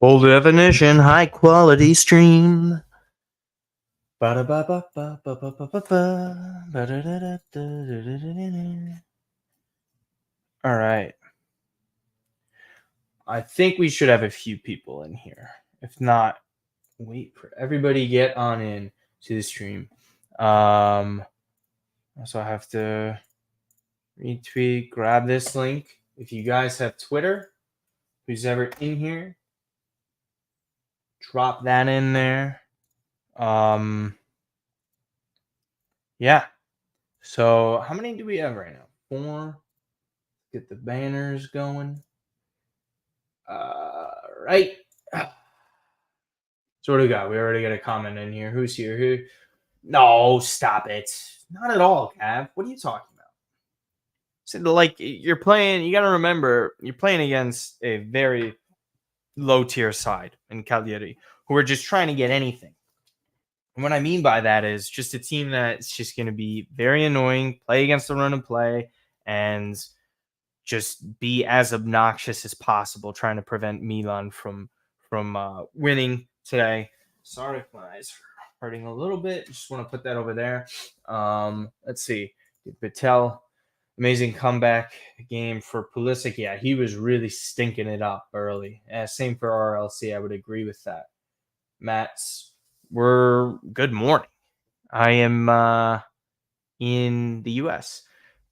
Full definition, high quality stream. All right. I think we should have a few people in here. If not, wait for everybody get on in to the stream. Also I have to retweet, grab this link. If you guys have Twitter, who's ever in here, drop that in there. Yeah. So how many do we have right now? 4. Get the banners going. Right. So what do we got? We already got a comment in here. Who's here? Who? No, stop it. Not at all, Cav. What are you talking about? So, like, you're playing, you got to remember, you're playing against a very low tier side in Cagliari who are just trying to get anything. And what I mean by that is just a team that's just going to be very annoying, play against the run and play, and just be as obnoxious as possible, trying to prevent Milan from winning today. Sorry if my eyes are hurting a little bit. Just want to put that over there. Let's see. Patel, amazing comeback game for Pulisic. Yeah, he was really stinking it up early. Same for RLC. I would agree with that. Matt's, good morning. I am in the U.S.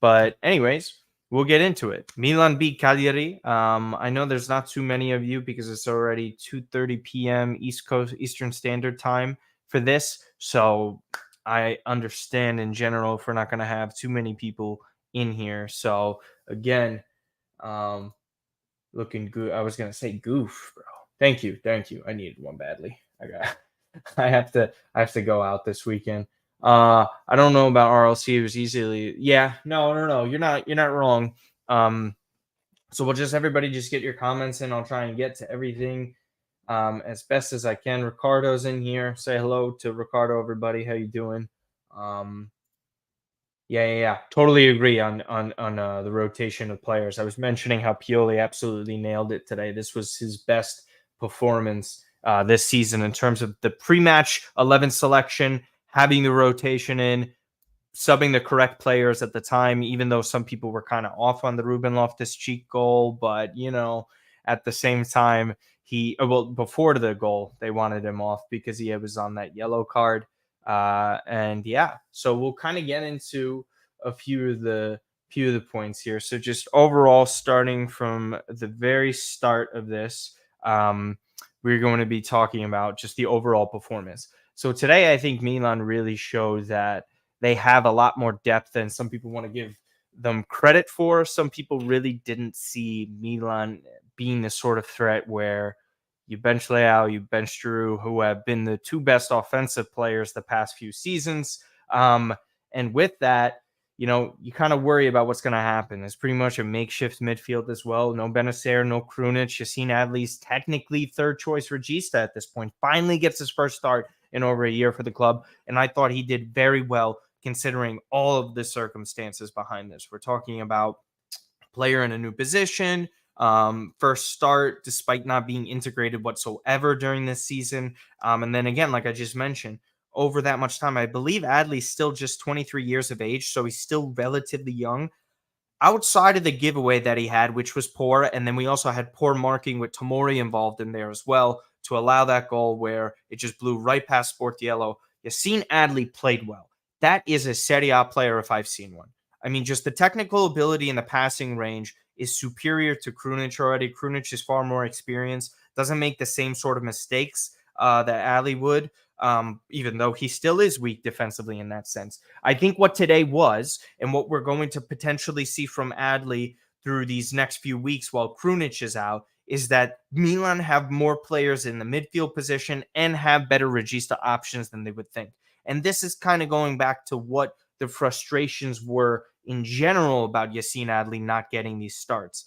But anyways, we'll get into it. Milan beat Cagliari. I know there's not too many of you because it's already 2:30 p.m. Eastern Standard Time for this. So I understand in general if we're not going to have too many people in here. So again, looking good. I was going to say goof, bro. Thank you. I needed one badly. I have to go out this weekend. I don't know about RLC. It was easily, no. You're not wrong. So we'll everybody just get your comments in. I'll try and get to everything as best as I can. Ricardo's in here. Say hello to Ricardo, everybody. How you doing? Yeah. Totally agree on the rotation of players. I was mentioning how Pioli absolutely nailed it today. This was his best performance this season in terms of the pre-match 11 selection, having the rotation in, subbing the correct players at the time, even though some people were kind of off on the Ruben Loftus-Cheek goal. But, at the same time, before the goal, they wanted him off because he was on that yellow card. So we'll kind of get into a few of the points here. So just overall, starting from the very start of this, we're going to be talking about just the overall performance. So today, I think Milan really showed that they have a lot more depth than some people want to give them credit for. Some people really didn't see Milan being the sort of threat where you bench Leao, you bench Giroud, who have been the two best offensive players the past few seasons. And with that, you kind of worry about what's going to happen. It's pretty much a makeshift midfield as well. No Benacer, no Krunic. Yassine Adli's technically third choice regista at this point. Finally gets his first start in over a year for the club. And I thought he did very well considering all of the circumstances behind this. We're talking about a player in a new position, first start despite not being integrated whatsoever during this season. And then again, like I just mentioned, over that much time, I believe Adley's still just 23 years of age, so he's still relatively young. Outside of the giveaway that he had, which was poor, and then we also had poor marking with Tomori involved in there as well to allow that goal where it just blew right past Sportiello. Yassine Adli played well. That is a Serie A player if I've seen one. I mean, just the technical ability and the passing range is superior to Krunic already. Krunic is far more experienced, doesn't make the same sort of mistakes that Adli would. Even though he still is weak defensively in that sense. I think what today was, and what we're going to potentially see from Adli through these next few weeks while Krunic is out, is that Milan have more players in the midfield position and have better regista options than they would think. And this is kind of going back to what the frustrations were in general about Yassine Adli not getting these starts.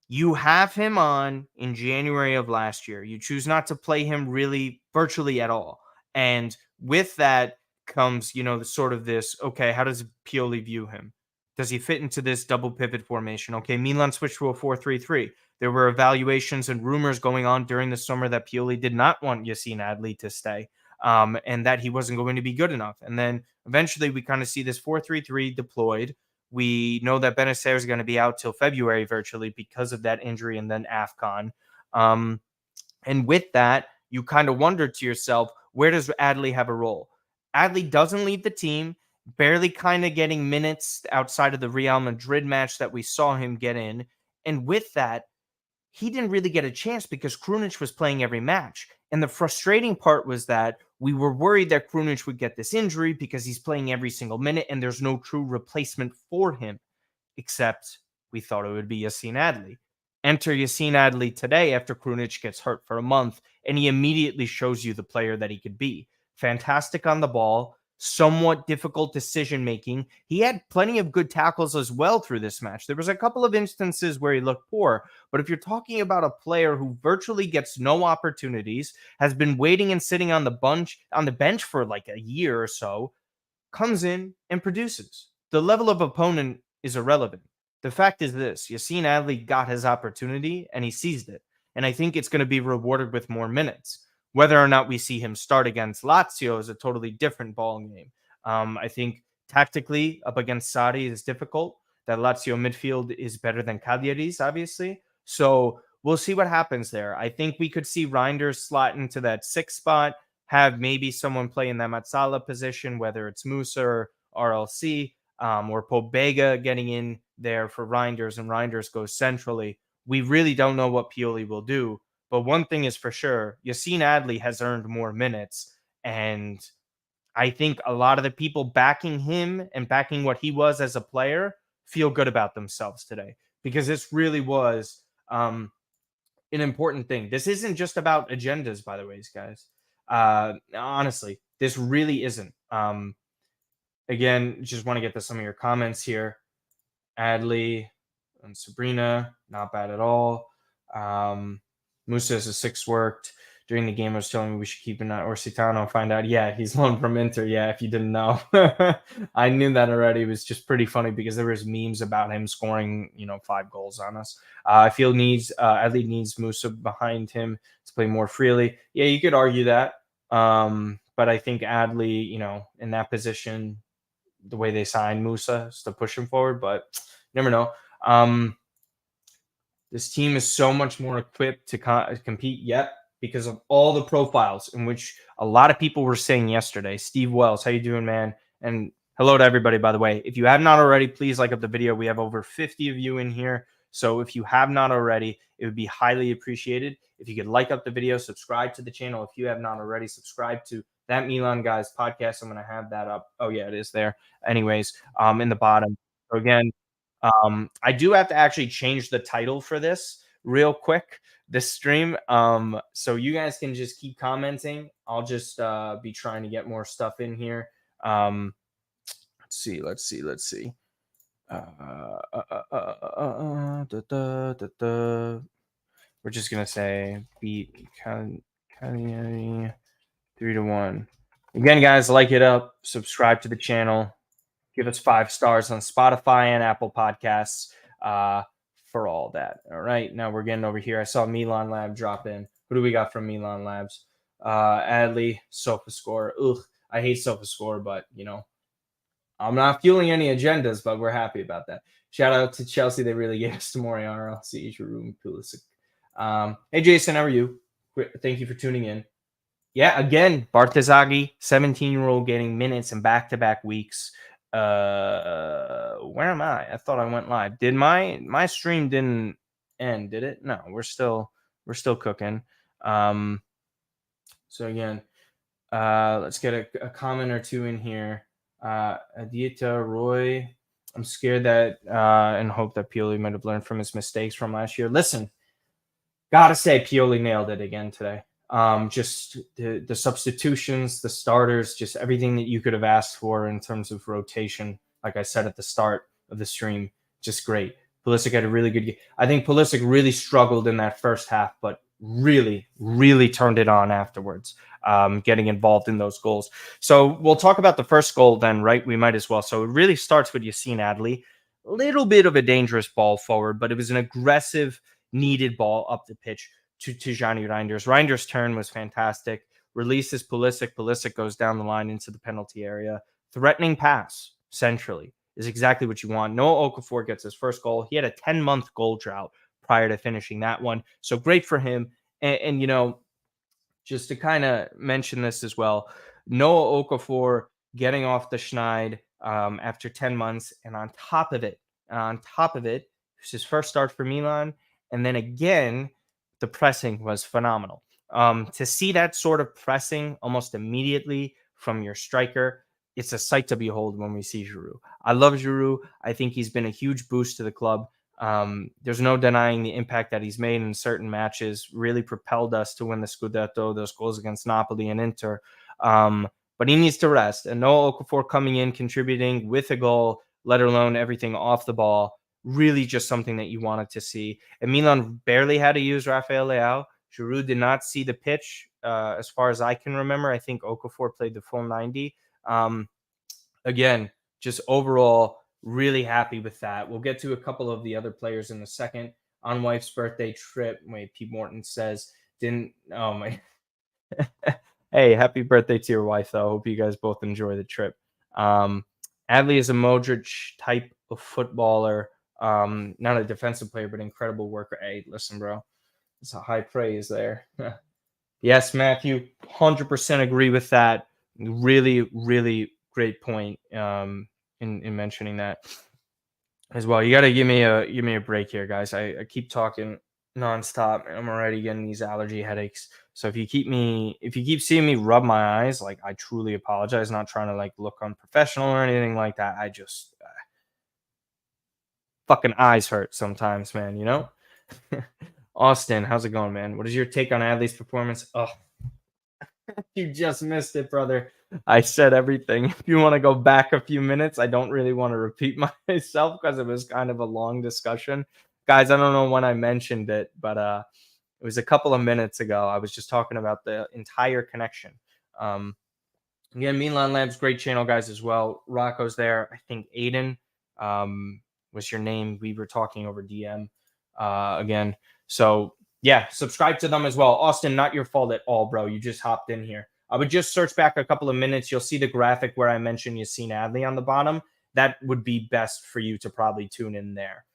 You have him on in January of last year. You choose not to play him really virtually at all. And with that comes, the sort of this, okay, how does Pioli view him? Does he fit into this double pivot formation? Okay, Milan switched to a 4-3-3. There were evaluations and rumors going on during the summer that Pioli did not want Yassine Adli to stay, and that he wasn't going to be good enough. And then eventually we kind of see this 4-3-3 deployed. We know that Benacer is going to be out till February virtually because of that injury and then AFCON. And with that, you kind of wonder to yourself, where does Adley have a role? Adley doesn't leave the team, barely kind of getting minutes outside of the Real Madrid match that we saw him get in. And with that, he didn't really get a chance because Krunic was playing every match. And the frustrating part was that we were worried that Krunic would get this injury because he's playing every single minute and there's no true replacement for him, except we thought it would be Yassine Adli. Enter Yassine Adli today after Krunic gets hurt for a month, and he immediately shows you the player that he could be. Fantastic on the ball, somewhat difficult decision making. He had plenty of good tackles as well through this match. There was a couple of instances where he looked poor, but if you're talking about a player who virtually gets no opportunities, has been waiting and sitting on the bench for like a year or so, comes in and produces. The level of opponent is irrelevant. The fact is this: Yassine Adli got his opportunity and he seized it. And I think it's going to be rewarded with more minutes. Whether or not we see him start against Lazio is a totally different ball game. I think tactically up against Sarri is difficult. That Lazio midfield is better than Cagliari's, obviously. So we'll see what happens there. I think we could see Reinders slot into that 6th spot, have maybe someone play in that Mazzala position, whether it's Musa or RLC, or Pobega getting in there for Reinders, and Reinders goes centrally. We really don't know what Pioli will do. But one thing is for sure, Yassine Adli has earned more minutes. And I think a lot of the people backing him and backing what he was as a player feel good about themselves today, because this really was an important thing. This isn't just about agendas, by the way, guys. Honestly, this really isn't. Again, just want to get to some of your comments here. Adley and Sabrina, not bad at all. Musa as a 6 worked. During the game, I was telling me we should keep an eye. Orsitano, find out. Yeah, he's loaned from Inter. Yeah, if you didn't know. I knew that already. It was just pretty funny because there was memes about him scoring, 5 goals on us. I feel Adley needs Musa behind him to play more freely. Yeah, you could argue that. But I think Adley, in that position, the way they signed Musa is to push him forward, but never know. This team is so much more equipped to compete yet because of all the profiles in which a lot of people were saying yesterday. Steve Wells, how you doing, man? And hello to everybody, by the way. If you have not already, please like up the video. We have over 50 of you in here. So if you have not already, it would be highly appreciated if you could like up the video, subscribe to the channel. If you have not already, subscribe to That Milan Guys podcast. I'm going to have that up. Oh, yeah, it is there. Anyways, in the bottom. So again, I do have to actually change the title for this real quick, this stream. So you guys can just keep commenting. I'll just be trying to get more stuff in here. Let's see. We're just gonna say beat Cagliari 3-1. Again, guys, like it up, subscribe to the channel, give us 5 stars on Spotify and Apple Podcasts for all that. All right, now we're getting over here. I saw Milan Lab drop in. Who do we got from Milan Labs? Adley, SofaScore. Ugh, I hate SofaScore, but I'm not fueling any agendas, but we're happy about that. Shout out to Chelsea. They really gave us some more RLC, Giroud, Pulisic. Hey, Jason, how are you? Thank you for tuning in. Yeah, again, Bartezaghi, 17-year-old getting minutes in back-to-back weeks. Where am I? I thought I went live. Did my stream didn't end, did it? No, we're still cooking. So again, let's get a comment or two in here. Adita Roy, I'm scared that and hope that Pioli might have learned from his mistakes from last year. Listen, gotta say Pioli nailed it again today. Just the substitutions, the starters, just everything that you could have asked for in terms of rotation. Like I said at the start of the stream, just great. Pulisic had a really good game. I think Pulisic really struggled in that first half, but really, really turned it on afterwards, getting involved in those goals. So we'll talk about the first goal then, right? We might as well. So it really starts with Yassine Adli. A little bit of a dangerous ball forward, but it was an aggressive, needed ball up the pitch to Johnny Reinders. Reinders' turn was fantastic. Releases Pulisic. Pulisic goes down the line into the penalty area. Threatening pass centrally is exactly what you want. Noah Okafor gets his first goal. He had a 10-month goal drought prior to finishing that one. So great for him. And just to kind of mention this as well, Noah Okafor getting off the schneid after 10 months. And on top of it, it was his first start for Milan. And then again, the pressing was phenomenal. To see that sort of pressing almost immediately from your striker, it's a sight to behold when we see Giroud. I love Giroud. I think he's been a huge boost to the club. There's no denying the impact that he's made in certain matches, really propelled us to win the Scudetto, those goals against Napoli and Inter. But he needs to rest. And Noah Okafor coming in, contributing with a goal, let alone everything off the ball, really just something that you wanted to see. And Milan barely had to use Rafael Leao. Giroud did not see the pitch as far as I can remember. I think Okafor played the full 90. Again, just overall, really happy with that. We'll get to a couple of the other players in a second. On wife's birthday trip, Pete Morton says, oh my. Hey, happy birthday to your wife, though. Hope you guys both enjoy the trip. Adley is a Modric type of footballer. Not a defensive player, but incredible worker. Hey, listen, bro. It's a high praise there. Yes, Matthew, 100% agree with that. Really, really great point in mentioning that as well. You got to give me a break here, guys. I keep talking nonstop, and I'm already getting these allergy headaches. So if you keep seeing me rub my eyes, like, I truly apologize. Not trying to like look unprofessional or anything like that. I just fucking eyes hurt sometimes, man. You know. Austin, how's it going, man? What is your take on Adley's performance? Oh, you just missed it, brother. I said everything. If you want to go back a few minutes, I don't really want to repeat myself because it was kind of a long discussion. Guys, I don't know when I mentioned it, but it was a couple of minutes ago. I was just talking about the entire connection. Again, Milan Labs, great channel, guys, as well. Rocco's there. I think Aiden was your name. We were talking over DM again. So yeah, subscribe to them as well. Austin, not your fault at all, bro. You just hopped in here. I would just search back a couple of minutes. You'll see the graphic where I mentioned Yassine Adley on the bottom. That would be best for you to probably tune in there.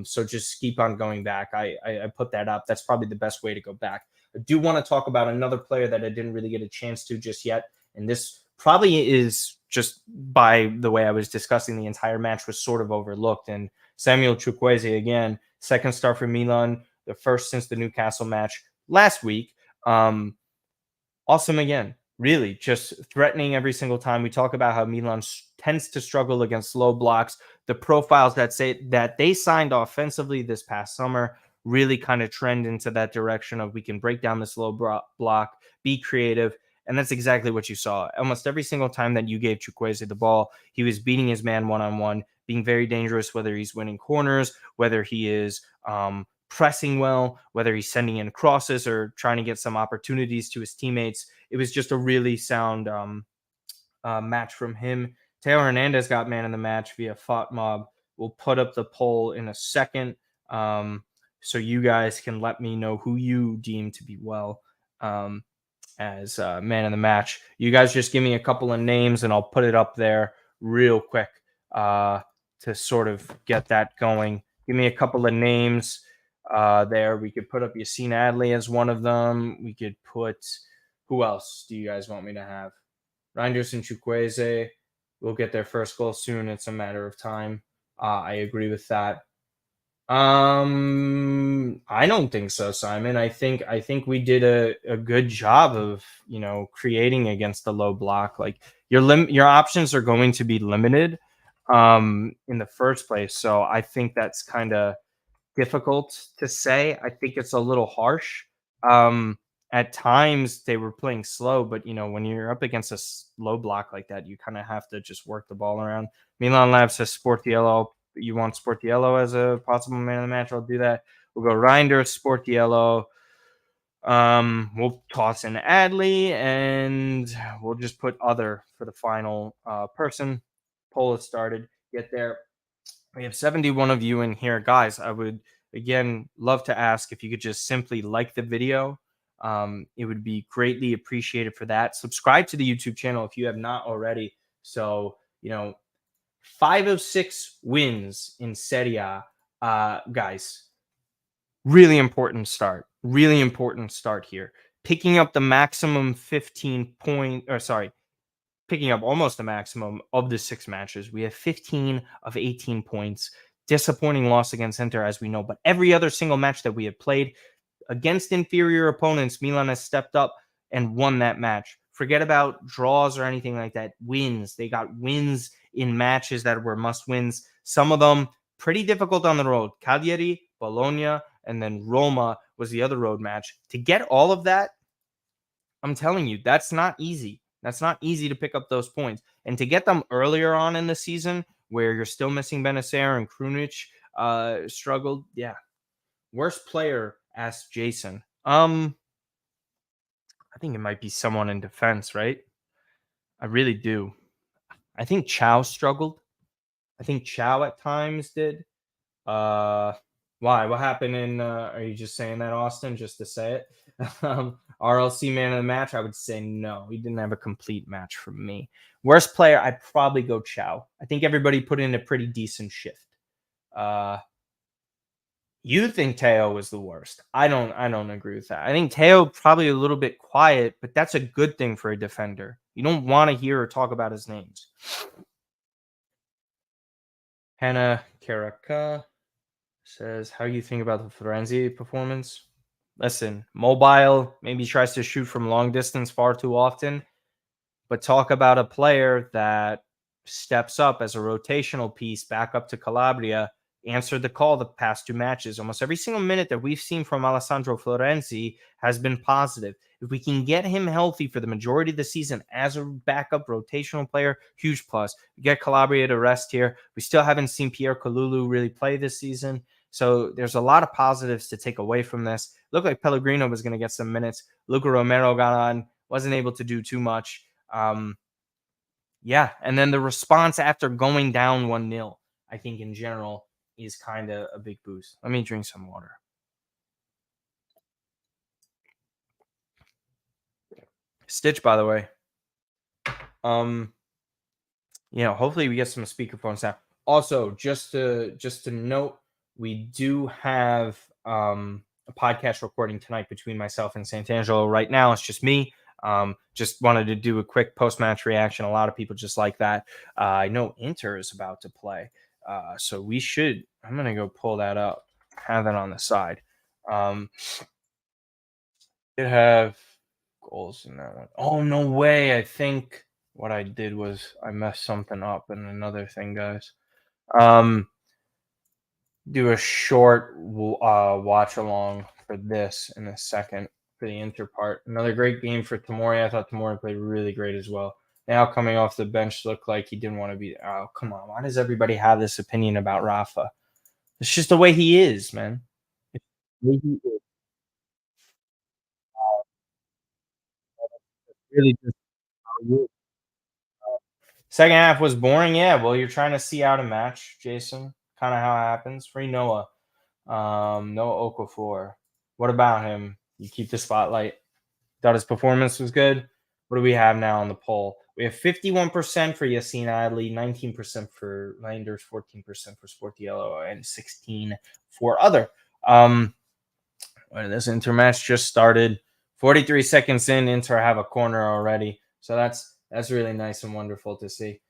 So just keep on going back. I put that up. That's probably the best way to go back. I do want to talk about another player that I didn't really get a chance to just yet. And this probably is just by the way I was discussing the entire match was sort of overlooked. And Samuel Chukwueze, again, second start for Milan, the first since the Newcastle match last week. Awesome again. Really, just threatening every single time. We talk about how Milan tends to struggle against low blocks. The profiles that say that they signed offensively this past summer really kind of trend into that direction of we can break down this low block, be creative. And that's exactly what you saw. Almost every single time that you gave Chukwueze the ball, he was beating his man one-on-one, being very dangerous, whether he's winning corners, whether he is pressing well, whether he's sending in crosses or trying to get some opportunities to his teammates. It was just a really sound match from him. Taylor Hernandez got man of the match via FOTMob. We'll put up the poll in a second so you guys can let me know who you deem to be as man of the match. You guys just give me a couple of names and I'll put it up there real quick to sort of get that going. Give me a couple of names there. We could put up Yassine Adley as one of them. We could put, who else do you guys want me to have? Reinders and Chukwueze will get their first goal soon. It's a matter of time. I agree with that. I don't think so, Simon. I think we did a good job of, creating against the low block. Like your options are going to be limited in the first place. So I think that's kind of difficult to say. I think it's a little harsh. At times they were playing slow, but when you're up against a low block like that, you kind of have to just work the ball around. Milan Lab says Sportiello. You want Sportiello as a possible man of the match? I'll do that. We'll go Reinders, Sportiello. We'll toss in Adley, and we'll just put other for the final person. Poll has started. Get there. We have 71 of you in here, guys. I would again, love to ask if you could just simply like the video. It would be greatly appreciated for that. Subscribe to the YouTube channel if you have not already. So, 5 of 6 wins in Serie A, guys. Really important start. Really important start here. Picking up the maximum 15 point, or sorry, picking up almost the maximum of the 6 matches. We have 15 of 18 points. Disappointing loss against Inter, as we know, but every other single match that we have played against inferior opponents, Milan has stepped up and won that match. Forget about draws or anything like that. Wins. They got wins in matches that were must wins. Some of them pretty difficult on the road. Cagliari, Bologna, and then Roma was the other road match. To get all of that, I'm telling you, that's not easy. That's not easy to pick up those points. And to get them earlier on in the season where you're still missing Benacer and Krunic struggled. Yeah. Worst player, asked Jason. I think it might be someone in defense, right? I really do. I think Chow struggled. I think Chow at times did. Why? What happened in are you just saying that, Austin, just to say it? RLC man of the match, I would say no. He didn't have a complete match for me. Worst player, I'd probably go Chow. I think everybody put in a pretty decent shift. You think Teo was the worst. I don't agree with that. I think Teo probably a little bit quiet, but that's a good thing for a defender. You don't want to hear or talk about his names. Hannah Karaka says, how do you think about the Florenzi performance? Listen, mobile, maybe tries to shoot from long distance far too often, but talk about a player that steps up as a rotational piece back up to Calabria, answered the call the past 2 matches. Almost every single minute that we've seen from Alessandro Florenzi has been positive. If we can get him healthy for the majority of the season as a backup rotational player, huge plus. We get Calabria to rest here. We still haven't seen Pierre Kalulu really play this season. So there's a lot of positives to take away from this. Looked like Pellegrino was going to get some minutes. Luca Romero got on, wasn't able to do too much. Yeah, and then the response after going down 1-0, I think in general is kind of a big boost. Let me drink some water. Stitch, by the way. Hopefully we get some speakerphone sound. Also, just to note, we do have a podcast recording tonight between myself and Sant'Angelo. Right now, it's just me. Just wanted to do a quick post-match reaction. A lot of people just like that. I know Inter is about to play, so we should. I'm gonna go pull that up. Have that on the side. It have goals in that one. Oh no way! I think what I did was I messed something up. And another thing, guys. Do a short watch along for this in a second for the Inter part. Another great game for Tomori. I thought Tomori played really great as well. Now coming off the bench looked like he didn't want to be. Oh, come on. Why does everybody have this opinion about Rafa? It's just the way he is, man. It's the way he is. Really just how he is. Second half was boring. Yeah, well, you're trying to see out a match, Jason. Kind of how it happens. Free Noah. Noah Okafor. What about him? You keep the spotlight. Thought his performance was good. What do we have now on the poll? We have 51% for Yassine Adli, 19% for Landers, 14% for Sportiello, and 16 for other. This Inter match just started. 43 seconds in, Inter have a corner already. So that's really nice and wonderful to see.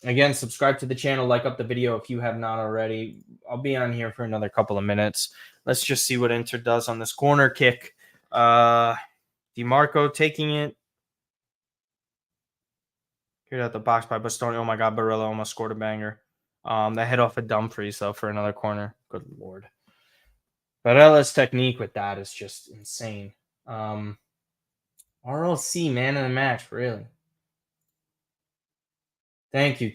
Again, subscribe to the channel, like up the video if you have not already. I'll be on here for another couple of minutes. Let's just see what Inter does on this corner kick. DiMarco taking it. Cleared out the box by Bastoni. Oh my God, Barella almost scored a banger. That hit off a Dumfries though for another corner. Good Lord. Barella's technique with that is just insane. RLC, man of the match, really. Thank you.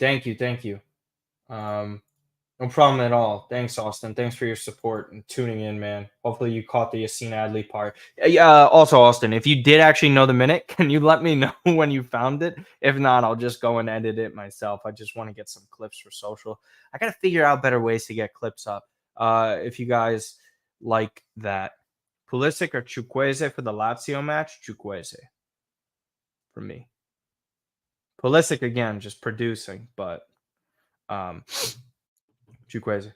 No problem at all. Thanks, Austin. Thanks for your support and tuning in, man. Hopefully you caught the Yassine Adli part. Also, Austin, if you did actually know the minute, can you let me know when you found it? If not, I'll just go and edit it myself. I just want to get some clips for social. I got to figure out better ways to get clips up. if you guys like that. Pulisic or Chukwueze for the Lazio match? Chukwueze for me. Pulisic again, just producing, but um, Chukwueze.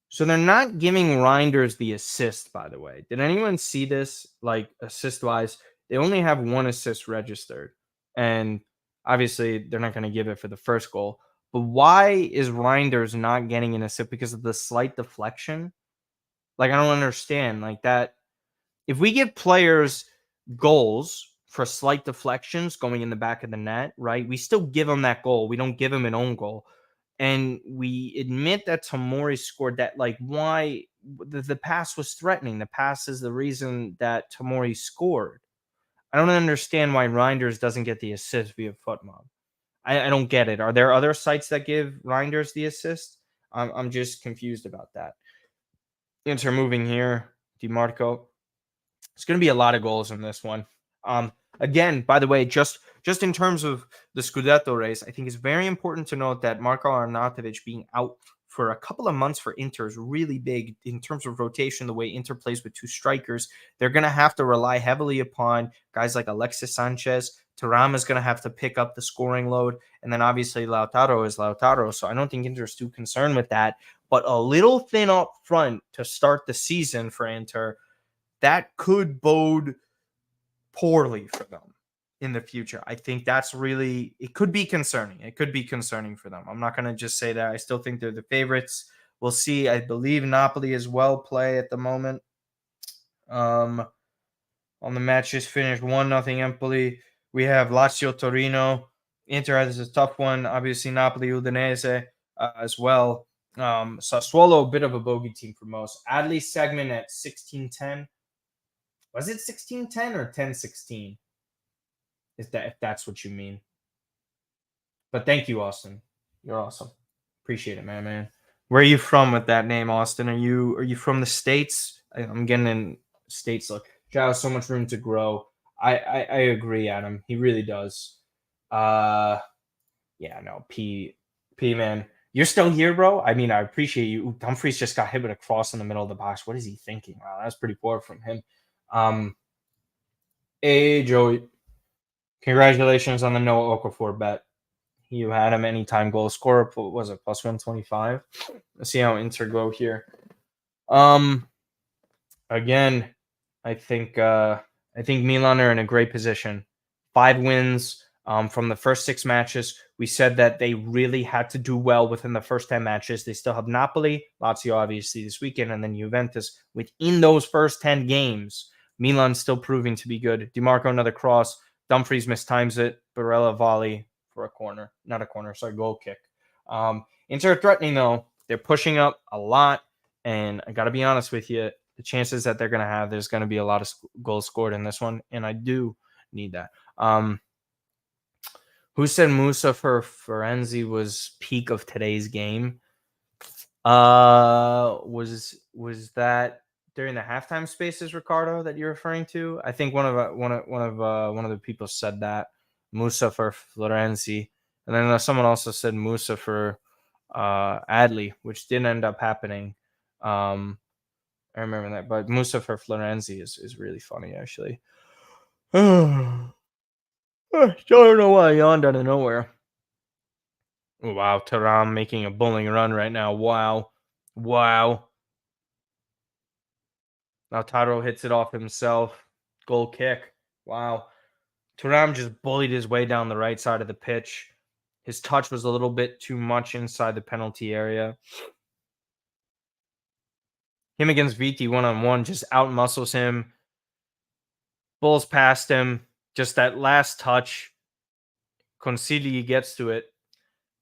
So they're not giving Reinders the assist, by the way. Did anyone see this? Like assist wise, they only have one assist registered, and obviously they're not going to give it for the first goal. But why is Reinders not getting an assist? Because of the slight deflection? Like I don't understand. Like that, if we give players goals for slight deflections going in the back of the net, right? We still give them that goal. We don't give them an own goal. And we admit that Tomori scored that. Like, why the pass was threatening? The pass is the reason that Tomori scored. I don't understand why Reinders doesn't get the assist via FootMob. I don't get it. Are there other sites that give Reinders the assist? I'm just confused about that. Inter moving here. DiMarco. It's going to be a lot of goals in this one. Again, by the way, just in terms of the Scudetto race, I think it's very important to note that Marko Arnautovic being out for a couple of months for Inter is really big in terms of rotation, the way Inter plays with two strikers. They're going to have to rely heavily upon guys like Alexis Sanchez. Thuram is going to have to pick up the scoring load. And then obviously Lautaro is Lautaro. So I don't think Inter is too concerned with that. But a little thin up front to start the season for Inter, that could bode poorly for them in the future. I think that's really, it could be concerning. It could be concerning for them. I'm not going to just say that. I still think they're the favorites. We'll see. I believe Napoli as well play at the moment. On the match just finished 1-0 Empoli. We have Lazio Torino. Inter has a tough one. Obviously Napoli Udinese as well. Sassuolo, a bit of a bogey team for most. Adley segment at 16-10. Was it 16-10 or 10-16? If that's what you mean. But thank you, Austin. You're awesome. Appreciate it, man. Where are you from with that name, Austin? Are you from the States? I'm getting in States look. Joe has so much room to grow. I agree, Adam. He really does. Yeah, no, P man. You're still here, bro. I mean, I appreciate you. Ooh, Dumfries just got hit with a cross in the middle of the box. What is he thinking? Wow, that's pretty poor from him. Hey, Joey. Congratulations on the Noah Okafor bet. You had him anytime goal scorer. What was it? Plus 125. Let's see how Inter go here. Again, I think Milan are in a great position. 5 wins from the first 6 matches. We said that they really had to do well within the first 10 matches. They still have Napoli, Lazio obviously this weekend, and then Juventus. Within those first 10 games, Milan's still proving to be good. DiMarco, another cross. Dumfries mistimes it. Barella volley for a corner. Not a corner, sorry, goal kick. Inter threatening, though. They're pushing up a lot, and I got to be honest with you, the chances that they're going to have, there's going to be a lot of goals scored in this one, and I do need that. Who said Musa for Florenzi was peak of today's game? Was that during the halftime spaces, Ricardo, that you're referring to? I think one of the people said that Musa for Florenzi, and then someone also said Musa for Adley, which didn't end up happening. I remember that, but Musa for Florenzi is really funny, actually. I don't know why I yawned out of nowhere. Oh, wow, Thuram making a bowling run right now. Wow. Lautaro hits it off himself. Goal kick. Wow. Thuram just bullied his way down the right side of the pitch. His touch was a little bit too much inside the penalty area. Him against Viti one-on-one just out-muscles him. Bulls past him. Just that last touch. Consigli gets to it.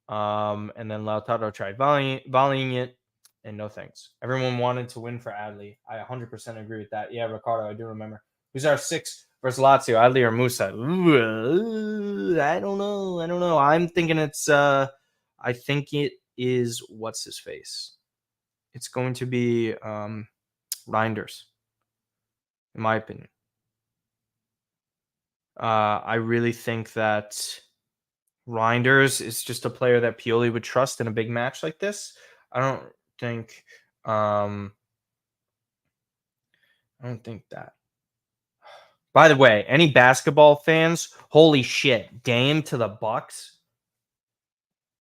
And then Lautaro tried volleying it. And no thanks. Everyone wanted to win for Adley. I 100% agree with that. Yeah, Ricardo, I do remember. Who's our 6 versus Lazio, Adley or Musa? I don't know. I'm thinking it's I think it is what's his face. It's going to be Reinders, in my opinion. I really think that Reinders is just a player that Pioli would trust in a big match like this. I don't think. I don't think that. By the way, any basketball fans? Holy shit! Dame to the Bucks.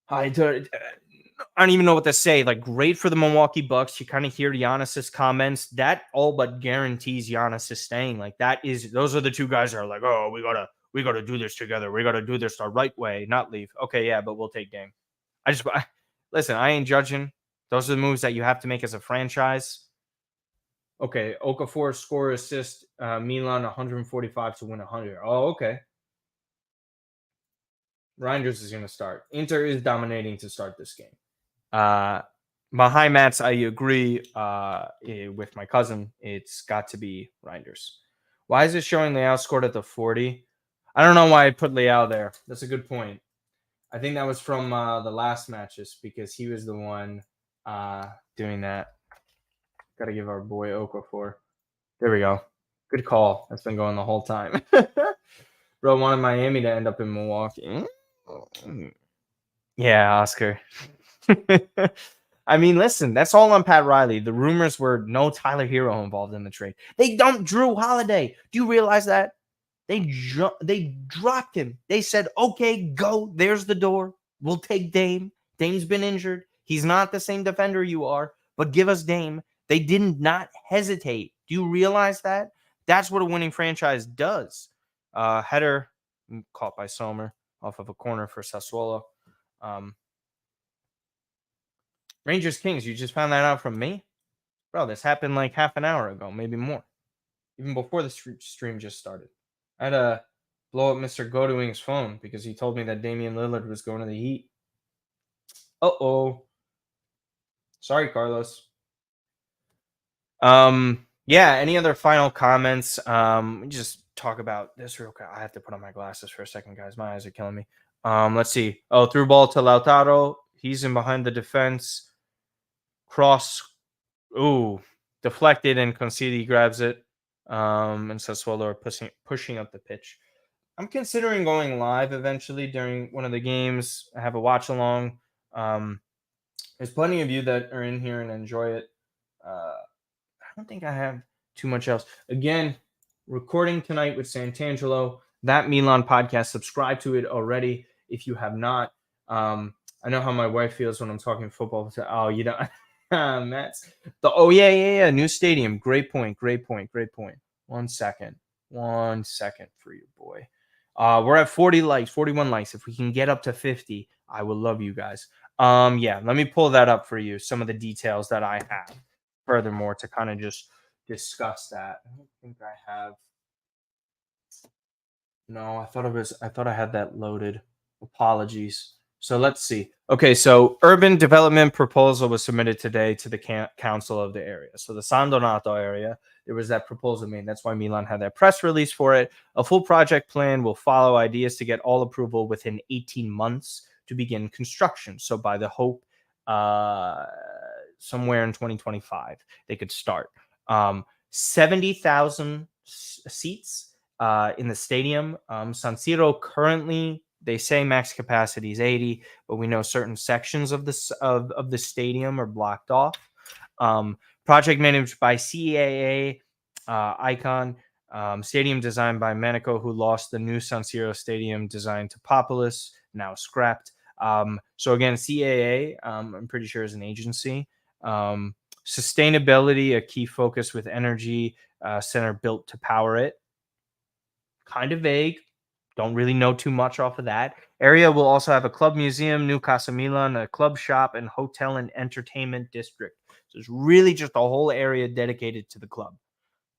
I don't even know what to say. Like, great for the Milwaukee Bucks. You kind of hear Giannis's comments. That all but guarantees Giannis is staying. Like, those are the two guys that are like, oh, we gotta do this together. We gotta do this the right way, not leave. Okay, yeah, but we'll take Dame. Listen. I ain't judging. Those are the moves that you have to make as a franchise. Okay, Okafor score assist. Milan 145 to win 100. Oh, okay. Reinders is going to start. Inter is dominating to start this game. My high mats, I agree with my cousin. It's got to be Reinders. Why is it showing Leao scored at the 40? I don't know why I put Leao there. That's a good point. I think that was from the last matches because he was the one doing that. Got to give our boy Okafor. There we go. Good call. That's been going the whole time. Bro wanted Miami to end up in Milwaukee. Yeah, Oscar. I mean, listen, that's all on Pat Riley. The rumors were no Tyler Hero involved in the trade. They dumped Drew Holiday. Do you realize that? They dropped him. They said, okay, go. There's the door. We'll take Dame. Dame's been injured. He's not the same defender you are, but give us Dame. They did not hesitate. Do you realize that? That's what a winning franchise does. Header caught by Sommer off of a corner for Sassuolo. Rangers Kings, you just found that out from me? Bro, this happened like half an hour ago, maybe more. Even before the stream just started. I had to blow up Mr. Godwing's phone because he told me that Damian Lillard was going to the Heat. Uh-oh. Sorry, Carlos. Yeah, any other final comments? Just talk about this real quick. I have to put on my glasses for a second, guys. My eyes are killing me. Let's see. Oh, through ball to Lautaro. He's in behind the defense. Cross. Ooh, deflected and Concedi grabs it. And Sassuolo are pushing up the pitch. I'm considering going live eventually during one of the games. I have a watch along. There's plenty of you that are in here and enjoy it. I don't think I have too much else. Again, recording tonight with Santangelo, that Milan podcast. Subscribe to it already if you have not. I know how my wife feels when I'm talking football. So, oh, you don't. That's yeah. New stadium. Great point. 1 second for you, boy. We're at 40 likes, 41 likes. If we can get up to 50, I will love you guys. Yeah, let me pull that up for you. Some of the details that I have. Furthermore, to kind of just discuss that. I don't think I have. No, I thought I had that loaded. Apologies. So let's see. Okay, so urban development proposal was submitted today to the council of the area. So the San Donato area, there was that proposal made. That's why Milan had that press release for it. A full project plan will follow. Ideas to get all approval within 18 months to begin construction. So by the hope, somewhere in 2025, they could start. 70,000 seats in the stadium. San Siro currently, they say max capacity is 80, but we know certain sections of the stadium are blocked off. Project managed by CAA Icon. Stadium designed by Manico, who lost the new San Siro stadium designed to Populous, now scrapped. So again, CAA, I'm pretty sure is an agency. Sustainability, a key focus with energy center built to power it. Kind of vague. Don't really know too much off of that. Area will also have a club museum, new Casa Milan, a club shop, and hotel and entertainment district. So it's really just a whole area dedicated to the club.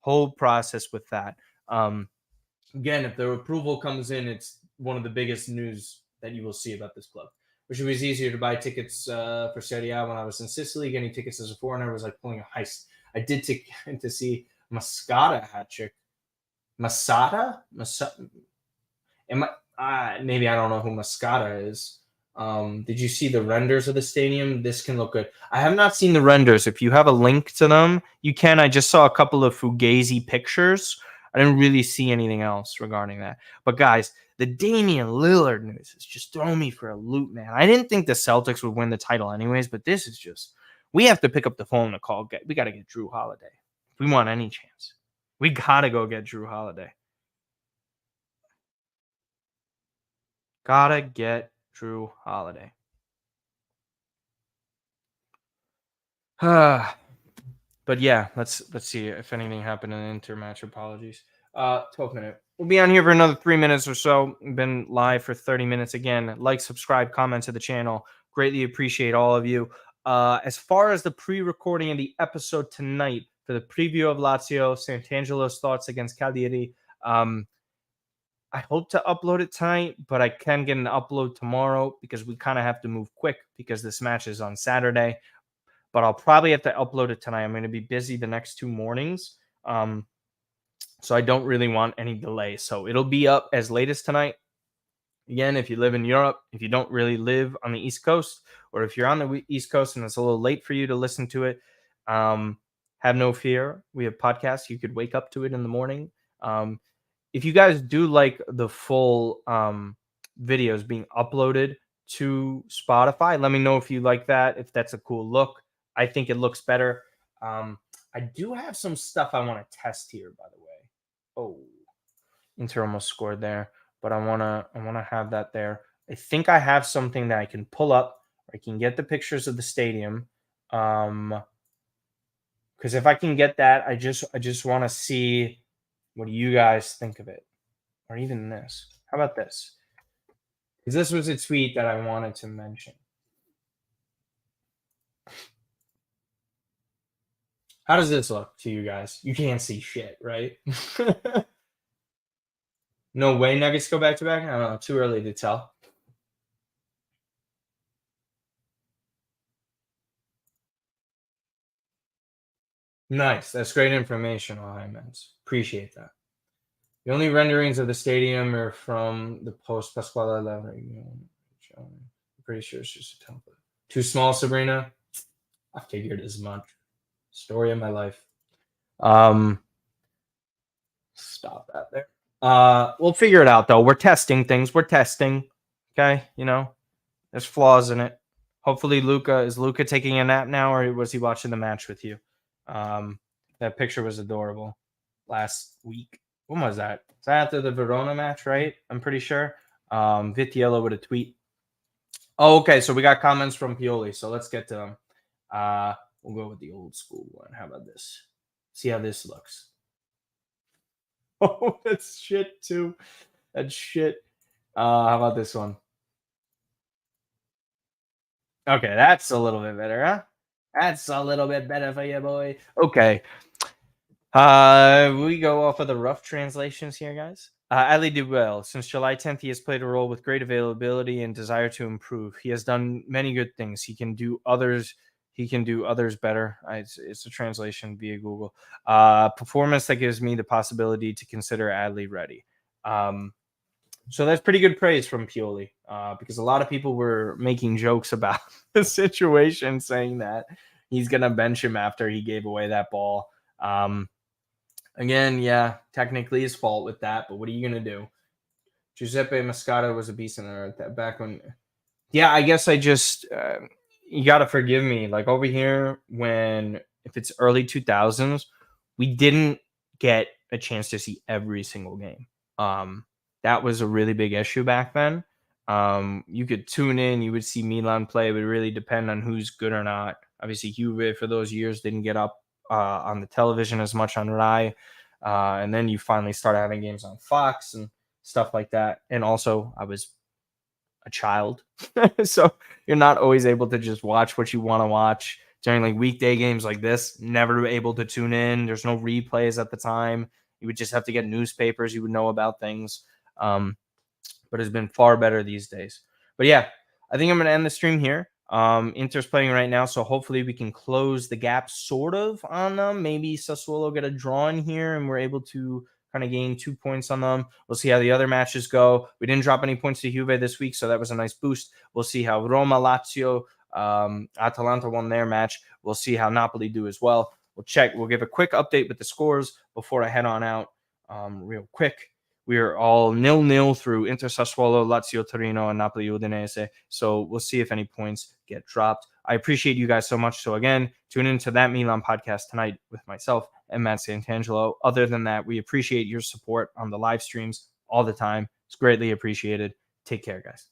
Whole process with that. Again, if the approval comes in, it's one of the biggest news that you will see about this club. Which it was easier to buy tickets for Serie A when I was in Sicily. Getting tickets as a foreigner was like pulling a heist. I did to see Mascata hat trick. Masada? Maybe I don't know who Mascata is. Did you see the renders of the stadium? This can look good. I have not seen the renders. If you have a link to them, you can. I just saw a couple of Fugazi pictures. I didn't really see anything else regarding that. But guys, the Damian Lillard news is just throwing me for a loop, man. I didn't think the Celtics would win the title anyways, but this is just We have to pick up the phone to call. We got to get Drew Holiday. If we want any chance, we got to go get Drew Holiday. Gotta get Drew Holiday. But yeah, let's see if anything happened in the intermatch. Apologies. 12 minute. We'll be on here for another 3 minutes or so. We've been live for 30 minutes again. Like, subscribe, comment to the channel. Greatly appreciate all of you. As far as the pre-recording of the episode tonight for the preview of Lazio, Sant'Angelo's thoughts against Cagliari, I hope to upload it tonight, but I can get an upload tomorrow because we kind of have to move quick because this match is on Saturday. But I'll probably have to upload it tonight. I'm going to be busy the next 2 mornings. So I don't really want any delay. So it'll be up as late as tonight. Again, if you live in Europe, if you don't really live on the East Coast, or if you're on the East Coast and it's a little late for you to listen to it, have no fear. We have podcasts. You could wake up to it in the morning. If you guys do like the full videos being uploaded to Spotify, let me know if you like that, if that's a cool look. I think it looks better. I do have some stuff I want to test here, by the way. Oh, Inter almost scored there, but I wanna have that there. I think I have something that I can pull up. I can get the pictures of the stadium. Because if I can get that, I just want to see what do you guys think of it, or even this. How about this? Because this was a tweet that I wanted to mention. How does this look to you guys? You can't see shit, right? No way Nuggets go back to back? I don't know. Too early to tell. Nice. That's great information, Hyman's. Appreciate that. The only renderings of the stadium are from the post Pasquale level. I'm pretty sure it's just a template. Too small, Sabrina? I figured as much. Story of my life. Stop that there. We'll figure it out though. We're testing things. We're testing. Okay, there's flaws in it. Hopefully, is Luca taking a nap now, or was he watching the match with you? That picture was adorable. Last week, when was that? Is that after the Verona match, right? I'm pretty sure. Vitiello with a tweet. Oh, okay. So we got comments from Pioli. So let's get to them. We'll go with the old school one. How about this? See how this looks. Oh, that's shit too. That's shit. How about this one? Okay, that's a little bit better, huh? That's a little bit better for you, boy. Okay. We go off of the rough translations here, guys. Ali did well. Since July 10th, he has played a role with great availability and desire to improve. He has done many good things. He can do others better. It's a translation via Google. Performance that gives me the possibility to consider Adley ready. So that's pretty good praise from Pioli, because a lot of people were making jokes about the situation, saying that he's going to bench him after he gave away that ball. Again, yeah, technically his fault with that, but what are you going to do? Giuseppe Moscato was a beast in there back when. Yeah, I guess I just you got to forgive me. Like over here, if it's early 2000s, we didn't get a chance to see every single game. That was a really big issue back then. You could tune in, you would see Milan play. It would really depend on who's good or not. Obviously, Juve for those years didn't get up on the television as much on Rai. And then you finally started having games on Fox and stuff like that. And also, I was a child. So you're not always able to just watch what you want to watch during like weekday games like this. Never able to tune in. There's no replays at the time. You would just have to get newspapers. You would know about things. But it's been far better these days. But yeah, I think I'm going to end the stream here. Inter's playing right now, so hopefully we can close the gap sort of on them. Maybe Sassuolo get a draw in here and we're able to kind of gain 2 points on them. We'll see how the other matches go. We didn't drop any points to Juve this week, so that was a nice boost. We'll see how Roma, Lazio, Atalanta won their match. We'll see how Napoli do as well. We'll check. We'll give a quick update with the scores before I head on out real quick. We are all 0-0 through Inter Sassuolo, Lazio Torino, and Napoli Udinese. So we'll see if any points get dropped. I appreciate you guys so much. So again, tune into That Milan podcast tonight with myself and Matt Santangelo. Other than that, we appreciate your support on the live streams all the time. It's greatly appreciated. Take care, guys.